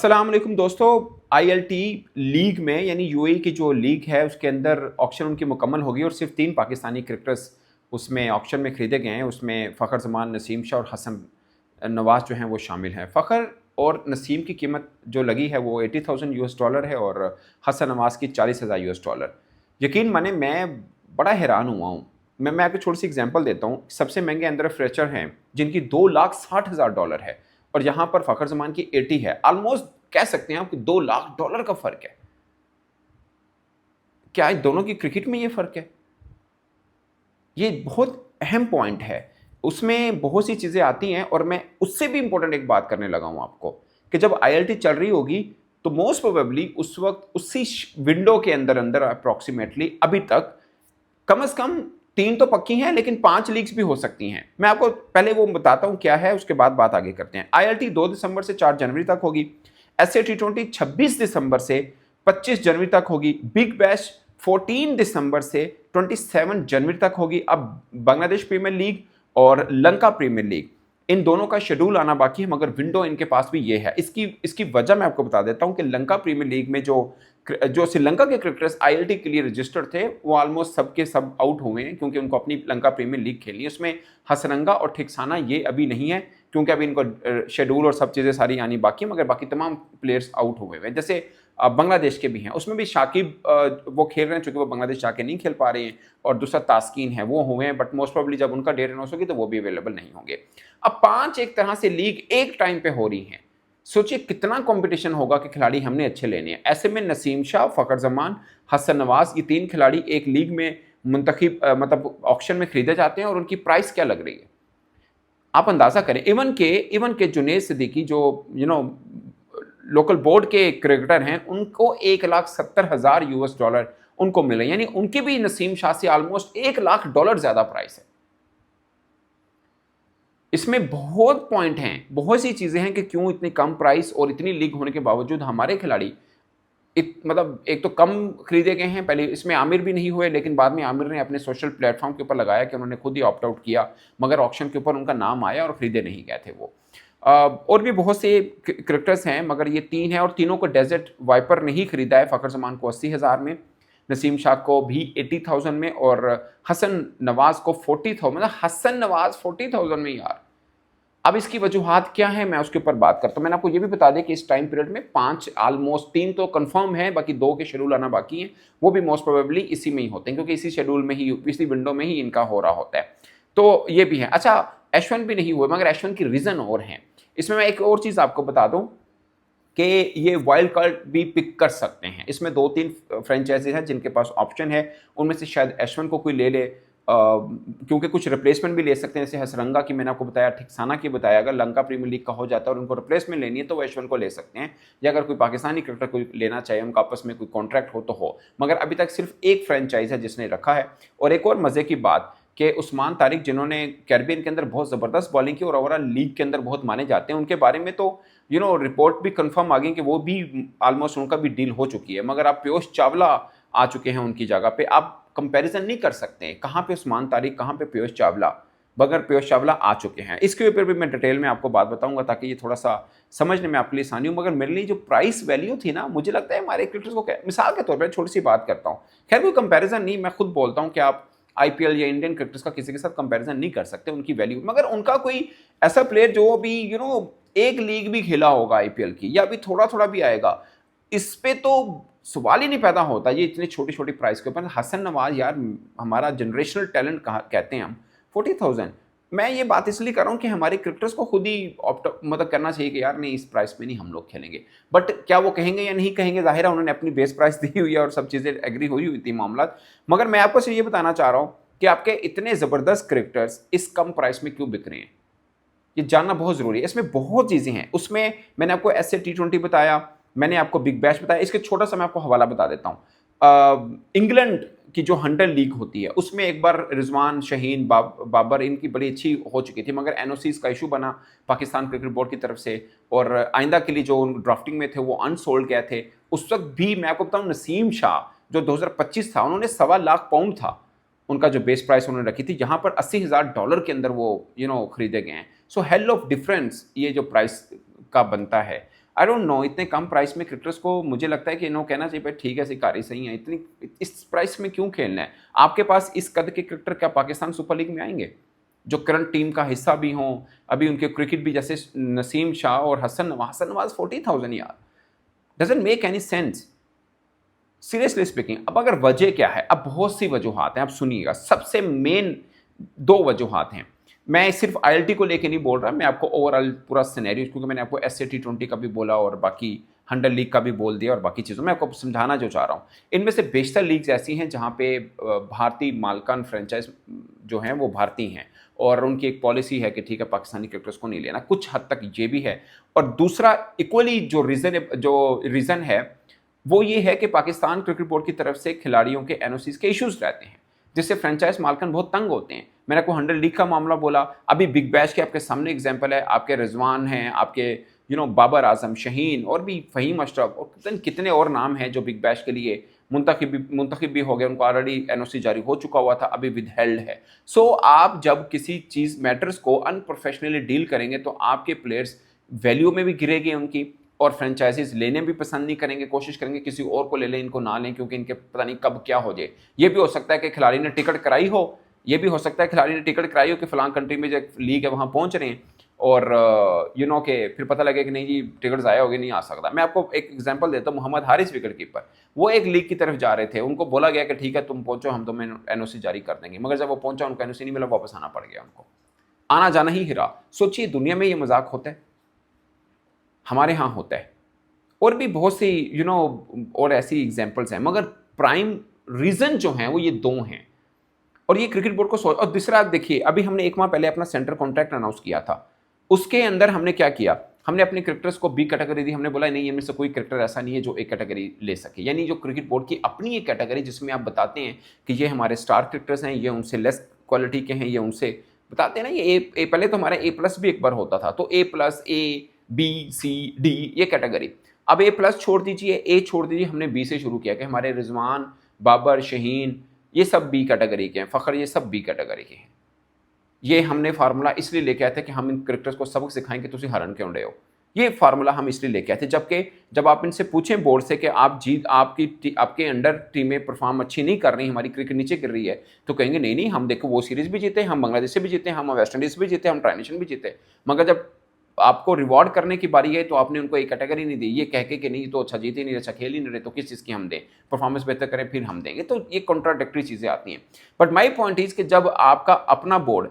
अस्सलाम वालेकुम दोस्तों। आईएलटी लीग में यानी यूएई की जो लीग है उसके अंदर ऑक्शन उनकी मुकम्मल होगी और सिर्फ 3 पाकिस्तानी क्रिकेटर्स उसमें ऑक्शन में खरीदे गए हैं। उसमें फ़खर जमान, नसीम शाह और हसन नवाज जो हैं वो शामिल हैं। फ़खर और नसीम की कीमत जो लगी है वो $80,000 है और हसन नवाज की $40,000। यकीन माने मैं बड़ा हैरान हुआ हूँ। मैं आपको छोटी सी एग्जांपल देता हूँ। सबसे महंगे अंदर फ्रेचर हैं जिनकी $2,60,000 है और यहाँ पर फ़खर जमान की 80 है। ऑलमोस्ट कह सकते हैं आप कि $2 लाख का फ़र्क है। क्या इन दोनों की क्रिकेट में ये फ़र्क है? ये बहुत अहम पॉइंट है। उसमें बहुत सी चीज़ें आती हैं और मैं उससे भी इंपॉर्टेंट एक बात करने लगा हूँ आपको कि जब आईएलटी चल रही होगी तो मोस्ट प्रोबेबली उस वक्त उसी विंडो के अंदर अंदर अप्रॉक्सीमेटली अभी तक कम से कम 3 तो पक्की हैं लेकिन 5 लीग्स भी हो सकती हैं। मैं आपको पहले वो बताता हूं क्या है, उसके बाद बात आगे करते हैं। आईएलटी 2 दिसंबर से 4 जनवरी तक होगी। एसए टी20 26 दिसंबर से 25 जनवरी तक होगी। बिग बैश 14 दिसंबर से 27 जनवरी तक होगी। अब बांग्लादेश प्रीमियर लीग और लंका प्रीमियर लीग इन दोनों का शेड्यूल आना बाकी है, मगर विंडो इनके पास भी ये है। इसकी वजह मैं आपको बता देता हूं कि लंका प्रीमियर लीग में जो श्रीलंका के क्रिकेटर्स आईएलटी के लिए रजिस्टर्ड थे वो ऑलमोस्ट सब के सब आउट हुए हैं क्योंकि उनको अपनी लंका प्रीमियर लीग खेलनी है। उसमें हसरंगा और ठिकसाना ये अभी नहीं है क्योंकि अभी इनको शेड्यूल और सब चीज़ें सारी आनी बाकी है, मगर बाकी तमाम प्लेयर्स आउट हुए हैं। जैसे बांग्लादेश के भी हैं, उसमें भी शाकिब वो खेल रहे हैं चूंकि वो बांग्लादेश जाके नहीं खेल पा रहे हैं, और दूसरा तास्कीन है वो हुए हैं, बट मोस्ट प्रोबेबली जब उनका डेट अनाउंस होगी तो वो भी अवेलेबल नहीं होंगे। अब 5 एक तरह से लीग एक टाइम पे हो रही हैं। सोचिए कितना कंपटीशन होगा कि खिलाड़ी हमने अच्छे लेने हैं। ऐसे में नसीम शाह, फ़खर जमान, हसन नवाज ये 3 खिलाड़ी एक लीग में मतलब ऑक्शन में खरीदे जाते हैं और उनकी प्राइस क्या लग रही है आप अंदाजा करें। इवन के जुनेद सिद्दीकी जो लोकल बोर्ड के क्रिकेटर हैं उनको $1,70,000 उनको मिले, यानी उनकी भी नसीम शाह से ऑलमोस्ट $1,00,000 ज्यादा प्राइस है। इसमें बहुत पॉइंट हैं, बहुत सी चीजें हैं कि क्यों इतनी कम प्राइस और इतनी लीग होने के बावजूद हमारे खिलाड़ी मतलब एक तो कम खरीदे गए हैं। पहले इसमें आमिर भी नहीं हुए, लेकिन बाद में आमिर ने अपने सोशल प्लेटफॉर्म के ऊपर लगाया कि उन्होंने खुद ही ऑप्ट आउट किया, मगर ऑक्शन के ऊपर उनका नाम आया और खरीदे नहीं गए थे वो। और भी बहुत से क्रिकेटर्स हैं, मगर ये 3 हैं और तीनों को डेजर्ट वाइपर नहीं खरीदा है। फ़खर जमान को 80,000 में, नसीम शाह को भी 80,000 में और हसन नवाज को 40,000, मतलब हसन नवाज 40,000 में यार। अब इसकी वजूहात क्या है मैं उसके ऊपर बात करता हूं। मैंने आपको ये भी बता दें कि इस टाइम पीरियड में 5 ऑलमोस्ट 3 तो कंफर्म है, बाकी 2 के शेड्यूल आना बाकी हैं। वो भी मोस्ट प्रोबेबली इसी में ही होते हैं क्योंकि इसी शेड्यूल में ही, इसी विंडो में ही इनका हो रहा होता है। तो ये भी है। अच्छा, H1 भी नहीं हुए, मगर H1 की रीजन और हैं। इसमें मैं एक और चीज आपको बता दूं कि ये वाइल्ड कार्ड भी पिक कर सकते हैं। इसमें 2-3 फ्रेंचाइजी हैं जिनके पास ऑप्शन है, उनमें से शायद H1 को कोई ले ले, क्योंकि कुछ रिप्लेसमेंट भी ले सकते हैं। जैसे हसरंगा की मैंने आपको बताया, ठिकसाना की बताया, अगर लंका प्रीमियर लीग का हो जाता है और उनको रिप्लेसमेंट लेनी है तो वो H1 को ले सकते हैं, या अगर कोई पाकिस्तानी क्रिकेटर कोई लेना चाहिए, उनका आपस में कोई कॉन्ट्रैक्ट हो तो हो। मगर अभी तक सिर्फ एक फ्रेंचाइज है जिसने रखा है। और एक और मजे की बात कि उस्मान तारिक, जिन्होंने कैरिबियन के अंदर बहुत ज़बरदस्त बॉलिंग की और ओवरऑल लीग के अंदर बहुत माने जाते हैं, उनके बारे में तो रिपोर्ट भी कंफर्म आ गई कि वो भी ऑलमोस्ट उनका भी डील हो चुकी है। मगर अब पीयूष चावला आ चुके हैं उनकी जगह पे। आप कंपैरिजन नहीं कर सकते कहाँ पे उस्मान तारिक, कहाँ पे पीयूष चावला, मगर पीयूष चावला आ चुके हैं। इसके ऊपर भी मैं डिटेल में आपको बात बताऊंगा ताकि ये थोड़ा सा समझने में आपके लिए आसानी हो। मगर मेरे लिए जो प्राइस वैल्यू थी ना, मुझे लगता है हमारे क्रिकेटर्स को, मिसाल के तौर पर छोटी सी बात करता हूँ, खैर कोई कंपैरिजन नहीं, मैं खुद बोलता हूँ कि आप आईपीएल या इंडियन क्रिकेटर्स का किसी के साथ कंपैरिजन नहीं कर सकते उनकी वैल्यू, मगर उनका कोई ऐसा प्लेयर जो अभी एक लीग भी खेला होगा आईपीएल की, या अभी थोड़ा थोड़ा भी आएगा, इस पे तो सवाल ही नहीं पैदा होता ये इतनी छोटी छोटी प्राइस के ऊपर। हसन नवाज यार हमारा जनरेशनल टैलेंट कहा कहते हैं हम, 40,000। मैं ये बात इसलिए कर रहा हूँ कि हमारे क्रिकेटर्स को खुद ही मतलब करना चाहिए कि यार नहीं, इस प्राइस में नहीं हम लोग खेलेंगे। बट क्या वो कहेंगे या नहीं कहेंगे, जाहिर है उन्होंने अपनी बेस प्राइस दी हुई है और सब चीज़ें एग्री हुई थी मामला। मगर मैं आपको सिर्फ ये बताना चाह रहा हूँ कि आपके इतने ज़बरदस्त क्रिकेटर्स इस कम प्राइस में क्यों बिक रहे हैं, ये जानना बहुत ज़रूरी है। इसमें बहुत चीज़ें हैं। उसमें मैंने आपको एसए टी20 बताया, मैंने आपको बिग बैश बताया। इसके छोटा सा मैं आपको हवाला बता देता हूँ। इंग्लैंड की जो 100 लीग होती है उसमें एक बार रिजवान, शहीन, बाबर इनकी बड़ी अच्छी हो चुकी थी, मगर एनओसीज का इशू बना पाकिस्तान क्रिकेट बोर्ड की तरफ से, और आइंदा के लिए जो ड्राफ्टिंग में थे वो अनसोल्ड गए थे। उस वक्त भी मैं आपको बताऊँ, नसीम शाह जो 2025 था, उन्होंने £1.25 था उनका जो बेस प्राइस उन्होंने रखी थी, यहाँ पर $80,000 के अंदर वो खरीदे गए हैं। सो हेल ऑफ डिफरेंस ये जो प्राइस का बनता है। आई डोंट नो, इतने कम प्राइस में क्रिकेटर्स को मुझे लगता है कि इन्हों कहना चाहिए भाई ठीक है शिकारी सही है, इतनी इस प्राइस में क्यों खेलना है। आपके पास इस कद के क्रिकेटर क्या पाकिस्तान सुपर लीग में आएंगे जो करंट टीम का हिस्सा भी हों, अभी उनके क्रिकेट भी जैसे नसीम शाह और हसन नवाज 40,000 यार, doesn't make any sense seriously speaking. अब अगर वजह क्या है, अब बहुत सी वजूहात हैं, आप सुनिएगा। सबसे मेन दो वजूहात हैं। मैं सिर्फ ILT को लेके नहीं बोल रहा, मैं आपको ओवरऑल पूरा सिनेरियो, क्योंकि मैंने आपको SC T20 का भी बोला और बाकी 100 लीग का भी बोल दिया और बाकी चीज़ों में आपको समझाना जो चाह रहा हूँ। इनमें से बेशतर लीग्स ऐसी हैं जहाँ पे भारतीय मालकान फ्रेंचाइज जो हैं वो भारतीय हैं और उनकी एक पॉलिसी है कि ठीक है पाकिस्तानी क्रिकेटर्स को नहीं लेना, कुछ हद तक ये भी है। और दूसरा इक्वली जो रीज़न है वो ये है कि पाकिस्तान क्रिकेट बोर्ड की तरफ से खिलाड़ियों के NOCs के इश्यूज रहते हैं, जिससे फ्रेंचाइज मालकन बहुत तंग होते हैं। मैंने आपको 100 लीग का मामला बोला, अभी बिग बैश के आपके सामने एग्जांपल है, आपके रिजवान हैं, आपके बाबर आजम, शहीन और भी फ़हीम अशरफ और कितने और नाम हैं जो बिग बैश के लिए मुंतखब भी हो गए, उनको ऑलरेडी NOC जारी हो चुका हुआ था, अभी विदहेल्ड है। सो आप जब किसी चीज़ मैटर्स को अनप्रोफेशनली डील करेंगे तो आपके प्लेयर्स वैल्यू में भी गिरेगी उनकी, और फ्रेंचाइजीज लेने भी पसंद नहीं करेंगे, कोशिश करेंगे किसी और को ले लें, इनको ना लें, क्योंकि इनके पता नहीं कब क्या हो जाए। ये भी हो सकता है कि खिलाड़ी ने टिकट कराई हो, ये भी हो सकता है खिलाड़ी ने टिकट कराई हो कि फलां कंट्री में जो लीग है वहाँ पहुँच रहे हैं और के फिर पता लगे कि नहीं जी टिकट ज़ाया हो गए, नहीं आ सकता। मैं आपको एक एग्जांपल देता हूँ, मोहम्मद हारिस विकेट कीपर, वो एक लीग की तरफ जा रहे थे, उनको बोला गया कि ठीक है तुम पहुँचो, हम तुम्हें NOC जारी कर देंगे, मगर जब वो पहुँचा उनको NOC नहीं मिला, वापस आना पड़ गया, उनको आना जाना ही हिरा। सोचिए दुनिया में ये मजाक होता है, हमारे यहाँ होता है। और भी बहुत सी और ऐसी एग्जांपल्स हैं, मगर प्राइम रीज़न जो हैं वो ये दो हैं। और ये क्रिकेट बोर्ड को सोच, और दूसरा देखिए, अभी हमने एक माह पहले अपना सेंटर कॉन्ट्रैक्ट अनाउंस किया था, उसके अंदर हमने क्या किया, हमने अपने क्रिकेटर्स को B कैटेगरी दी। हमने बोला नहीं, इनमें से कोई क्रिकेटर ऐसा नहीं है जो A कैटेगरी ले सके, यानी जो क्रिकेट बोर्ड की अपनी एक कैटेगरी जिसमें आप बताते हैं कि ये हमारे स्टार क्रिकेटर्स हैं, ये उनसे लेस क्वालिटी के हैं, ये उनसे बताते हैं ना, ये ए पहले तो हमारा A+ भी एक बार होता था, तो A+, A, B, C, D ये कैटेगरी। अब A+ छोड़ दीजिए, A छोड़ दीजिए, हमने B से शुरू किया कि हमारे रिजवान, बाबर, शहीन ये सब B कैटेगरी के हैं, फ़खर ये सब B कैटेगरी के हैं। ये हमने फार्मूला इसलिए लेके आए थे कि हम इन क्रिकेटर्स को सबक सिखाएं कि तुम हरन क्यों रहे हो। ये फार्मूला हम इसलिए लेके आए थे, जबकि जब आप इनसे पूछें बोर्ड से कि आपके अंडर टीमें परफॉर्म अच्छी नहीं कर रही, हमारी क्रिकेट नीचे गिर रही है, तो कहेंगे नहीं नहीं, हम देखो वो सीरीज़ भी जीते, हम बांग्लादेश से भी जीते, हम वेस्ट इंडीज़ से भी जीते, हम ट्राई नेशन भी जीते। मगर जब आपको रिवॉर्ड करने की बारी है तो आपने उनको एक कैटेगरी नहीं दी, ये कह के कि नहीं तो अच्छा जीत ही नहीं रहे, अच्छा खेल ही नहीं रहे, तो किस चीज़ की हम दें, परफॉर्मेंस बेहतर करें फिर हम देंगे। तो ये कॉन्ट्राडिक्टरी चीज़ें आती हैं। बट माई पॉइंट इज कि जब आपका अपना बोर्ड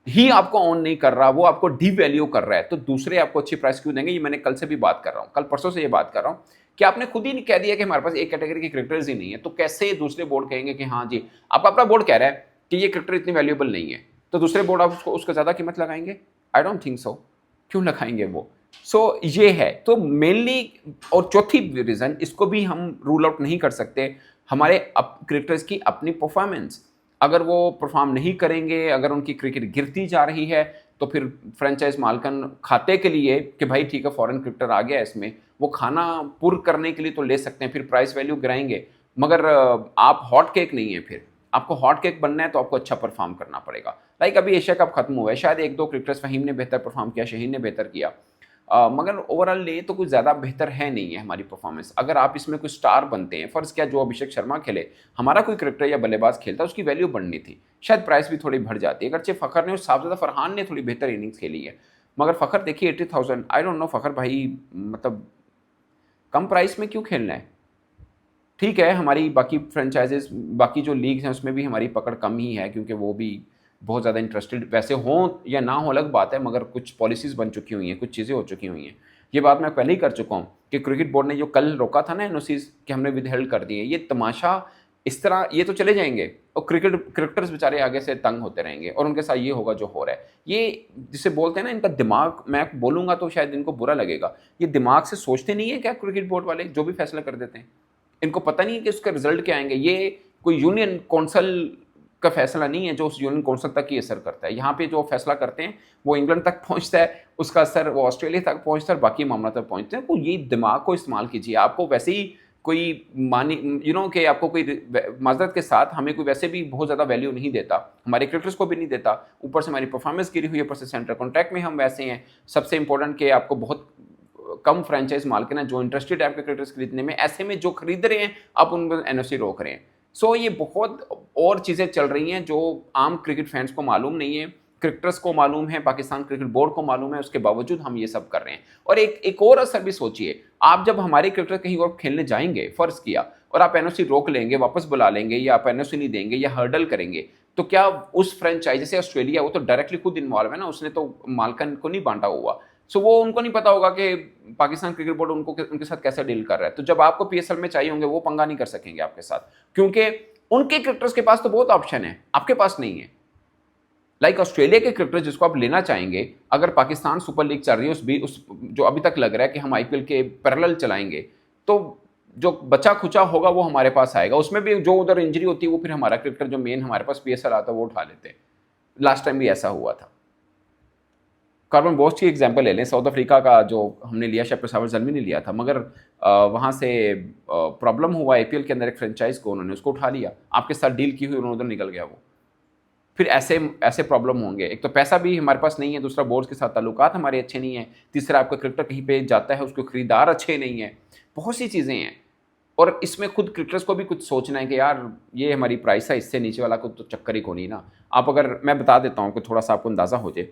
ही आपको ऑन नहीं कर रहा, वो आपको डी वैल्यू कर रहा है, तो दूसरे आपको अच्छी प्राइस क्यों देंगे। ये मैंने कल से भी बात कर रहा हूँ, कल परसों से ये बात कर रहा हूँ कि आपने खुद ही कह दिया कि हमारे पास एक कैटेगरी के क्रिकेटर्स ही नहीं है, तो कैसे दूसरे बोर्ड कहेंगे कि हाँ जी, आपका अपना बोर्ड कह रहा है कि ये क्रिकेटर इतनी वैल्यूएबल नहीं है, तो दूसरे बोर्ड आप उसको ज़्यादा कीमत लगाएंगे? I don't think so. क्यों लगाएंगे वो? सो ये है। तो मेनली, और चौथी रीज़न, इसको भी हम रूल आउट नहीं कर सकते, हमारे क्रिकेटर्स की अपनी परफॉर्मेंस। अगर वो परफॉर्म नहीं करेंगे, अगर उनकी क्रिकेट गिरती जा रही है, तो फिर फ्रेंचाइज मालकन खाते के लिए कि भाई ठीक है फॉरेन क्रिकेटर आ गया इसमें, वो खाना पुर करने के लिए तो ले सकते हैं, फिर प्राइस वैल्यू गिराएंगे। मगर आप हॉट केक नहीं है, फिर आपको हॉट केक बनना है तो आपको अच्छा परफॉर्म करना पड़ेगा। लाइक अभी एशिया कप खत्म हुआ है, शायद एक दो क्रिकेटर्स, फहीम ने बेहतर परफॉर्म किया, शहीन ने बेहतर किया, मगर ओवरऑल ये तो कुछ ज़्यादा बेहतर है नहीं है हमारी परफॉर्मेंस। अगर आप इसमें कुछ स्टार बनते हैं, फ़र्ज़ क्या जो अभिषेक शर्मा खेले, हमारा कोई क्रिकेटर या बल्लेबाज खेलता, उसकी वैल्यू बढ़नी थी, शायद प्राइस भी थोड़ी बढ़ जाती है। अगरचे फ़खर ने और साहबजादा फरहान ने थोड़ी बेहतर इनिंग्स खेली है, मगर फ़खर देखिए 80,000, आई डोंट नो फ़खर भाई मतलब कम प्राइस में क्यों खेलना है? ठीक है, हमारी बाकी फ्रेंचाइजेस, बाकी जो लीग्स हैं उसमें भी हमारी पकड़ कम ही है, क्योंकि वो भी बहुत ज़्यादा इंटरेस्टेड वैसे हों या ना हो अलग बात है, मगर कुछ पॉलिसीज़ बन चुकी हुई हैं, कुछ चीज़ें हो चुकी हुई हैं। ये बात मैं पहले ही कर चुका हूँ कि क्रिकेट बोर्ड ने जो कल रोका था ना NOCs कि हमने विदहेल्ड कर दिए, ये तमाशा इस तरह, ये तो चले जाएंगे और क्रिकेटर्स बेचारे आगे से तंग होते रहेंगे और उनके साथ ये होगा जो हो रहा है। ये जिसे बोलते हैं ना, इनका दिमाग, मैं बोलूँगा तो शायद इनको बुरा लगेगा, ये दिमाग से सोचते नहीं है क्या क्रिकेट बोर्ड वाले, जो भी फैसला कर देते हैं इनको पता नहीं है कि उसका रिजल्ट क्या आएंगे। ये कोई यूनियन कौंसल का फैसला नहीं है जो उस यूनियन कौंसल तक ही असर करता है। यहाँ पे जो फैसला करते हैं वो इंग्लैंड तक पहुँचता है, उसका असर वो ऑस्ट्रेलिया तक पहुँचता है, बाकी मामला तक पहुँचते हैं। तो ये दिमाग को इस्तेमाल कीजिए। आपको वैसे ही कोई कि आपको कोई माजरत के साथ हमें कोई वैसे भी बहुत ज़्यादा वैल्यू नहीं देता, हमारे क्रिकेटर्स को भी नहीं देता, ऊपर से हमारी परफॉर्मेंस गिरी हुई है, ऊपर से सेंटर कॉन्ट्रैक्ट में हम वैसे हैं। सबसे इंपॉर्टेंट कि आपको बहुत कम फ्रेंचाइज मालिक हैं जो इंटरेस्टेड है आपके क्रिकेटर्स खरीदने में, ऐसे में जो खरीद रहे हैं आप उन पर एनओसी रोक रहे हैं। सो ये बहुत और चीज़ें चल रही हैं जो आम क्रिकेट फैंस को मालूम नहीं है, क्रिकेटर्स को मालूम है, पाकिस्तान क्रिकेट बोर्ड को मालूम है, उसके बावजूद हम ये सब कर रहे हैं। और एक और असर भी सोचिए, आप जब हमारे क्रिकेटर कहीं और खेलने जाएंगे, फर्ज किया, और आप एनओसी रोक लेंगे, वापस बुला लेंगे, या आप एनओसी नहीं देंगे या हर्डल करेंगे, तो क्या उस फ्रेंचाइज जैसे ऑस्ट्रेलिया, वो तो डायरेक्टली खुद इन्वॉल्व है ना, उसने तो मालकन को नहीं बांटा हुआ। सो वो उनको नहीं पता होगा कि पाकिस्तान क्रिकेट बोर्ड उनके साथ कैसे डील कर रहा है। तो जब आपको पीएसएल में चाहिए होंगे, वो पंगा नहीं कर सकेंगे आपके साथ, क्योंकि उनके क्रिकेटर्स के पास तो बहुत ऑप्शन है, आपके पास नहीं है। लाइक ऑस्ट्रेलिया के क्रिकेटर जिसको आप लेना चाहेंगे, अगर पाकिस्तान सुपर लीग चल रही है, उस जो अभी तक लग रहा है कि हम आईपीएल के पैरेलल चलाएंगे, तो जो बचा खुचा होगा वो हमारे पास आएगा। उसमें भी जो उधर इंजरी होती है वो फिर हमारा क्रिकेटर जो मेन हमारे पास पीएसएल आता है वो उठा लेते हैं। लास्ट टाइम भी ऐसा हुआ था। कार्बन बोस्ट की एग्जांपल ले लें, साउथ अफ्रीका का जो हमने लिया, शायद पेशावर जलमी ने लिया था, मगर वहाँ से प्रॉब्लम हुआ आईपीएल के अंदर एक फ्रेंचाइज को, उन्होंने उसको उठा लिया, आपके साथ डील की हुई, उन्होंने उधर निकल गया वो। फिर ऐसे ऐसे प्रॉब्लम होंगे, एक तो पैसा भी हमारे पास नहीं है, दूसरा बोर्ड के साथ ताल्लुकात हमारे अच्छे नहीं है, तीसरा आपका क्रिकेटर कहीं पे जाता है उसको खरीदार अच्छे नहीं है, बहुत सी चीज़ें हैं। और इसमें खुद क्रिकेटर्स को भी कुछ सोचना है कि यार ये हमारी प्राइस है, इससे नीचे वाला को तो चक्कर ही को नहीं ना। आप अगर, मैं बता देता हूँ कि थोड़ा सा आपको अंदाज़ा हो जाए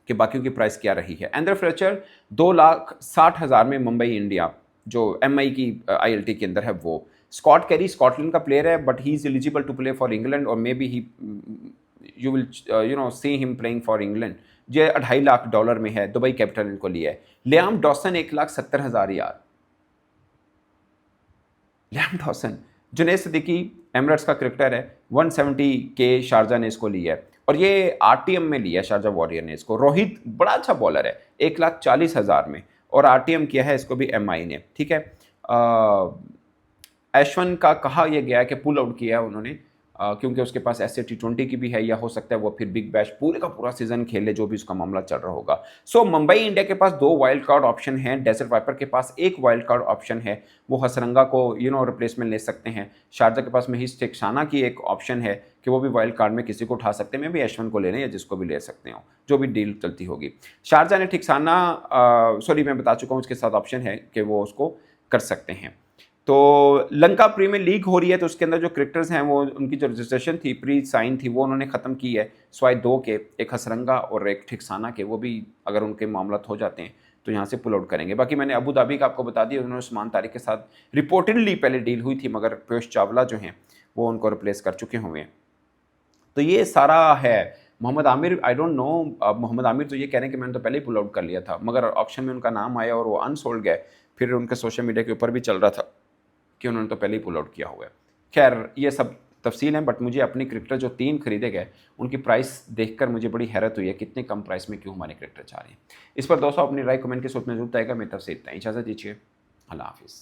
कि बाकियों की प्राइस क्या रही है। एंड्रे फ्लेचर 2,60,000 में मुंबई इंडिया, जो एमआई की आईएलटी के अंदर है वो। स्कॉट कैरी स्कॉटलैंड का प्लेयर है, but he is eligible to play for England, और maybe he you will see him playing for England. ये $2.5 लाख में है, दुबई कैपिटल इनको लिया है। लियाम डॉसन 1,70,000 यार, Liam Dawson. Junaid Siddiqui Emirates का क्रिकेटर है, 170 के शारजा ने इसको लिया है, और ये आरटीएम में लिया शारजा वॉरियर ने इसको। रोहित बड़ा अच्छा बॉलर है, 1,40,000 में, और आरटीएम किया है इसको भी एमआई ने, ठीक है। ऐशवन का कहा यह गया है कि पुल आउट किया है उन्होंने, क्योंकि उसके पास ऐसे T20 की भी है, या हो सकता है वो फिर बिग बैश पूरे का पूरा सीजन खेले, जो भी उसका मामला चल रहा होगा। सो मुंबई इंडिया के पास 2 वाइल्ड कार्ड ऑप्शन हैं, डेजर्ट वाइपर के पास 1 वाइल्ड कार्ड ऑप्शन है, वो हसरंगा को रिप्लेसमेंट ले सकते हैं। शारजा के पास महीश टेक्साना की एक ऑप्शन है कि वो भी वाइल्ड कार्ड में किसी को उठा सकते हैं, मैं भी ऐशवन को लेने या जिसको भी ले सकते हो, जो भी डील चलती होगी। शारजा ने टेक्साना, सॉरी मैं बता चुका हूँ, उसके साथ ऑप्शन है कि वो उसको कर सकते हैं। तो लंका प्रीमियर लीग हो रही है, तो उसके अंदर जो क्रिकेटर्स हैं वो, उनकी जो रजिस्ट्रेशन थी, प्री साइन थी, वो उन्होंने ख़त्म की है। स्वाई 2 के, एक हसरंगा और एक ठिकसाना के, वो भी अगर उनके मामला हो जाते हैं तो यहाँ से पुल आउट करेंगे। बाकी मैंने अबू धाबी का आपको बता दिया, उन्होंने उस्मान तारिक के साथ रिपोर्टेडली पहले डील हुई थी, मगर पीयूष चावला जो हैं वो उनको रिप्लेस कर चुके हुए हैं। तो ये सारा है। Mohammad Aamir, I don't know, Mohammad Aamir तो ये कह रहे हैं कि मैंने तो पहले ही पुल आउट कर लिया था, मगर ऑप्शन में उनका नाम आया और वो अनसोल्ड गए, फिर उनके सोशल मीडिया के ऊपर भी चल रहा था कि उन्होंने तो पहले ही पुल आउट किया हुआ है। खैर ये सब तफसील हैं, बट मुझे अपने क्रिकेटर जो 3 खरीदे गए उनकी प्राइस देखकर मुझे बड़ी हैरत हुई है, कितने कम प्राइस में क्यों हमारे क्रिकेटर जा रहे हैं। इस पर दोस्तों अपनी राय कमेंट के सूत्र में जरूर आएगा। मेरी तरफ से इतना, इजाज़त दीजिए, अल्लाह हाफिज़।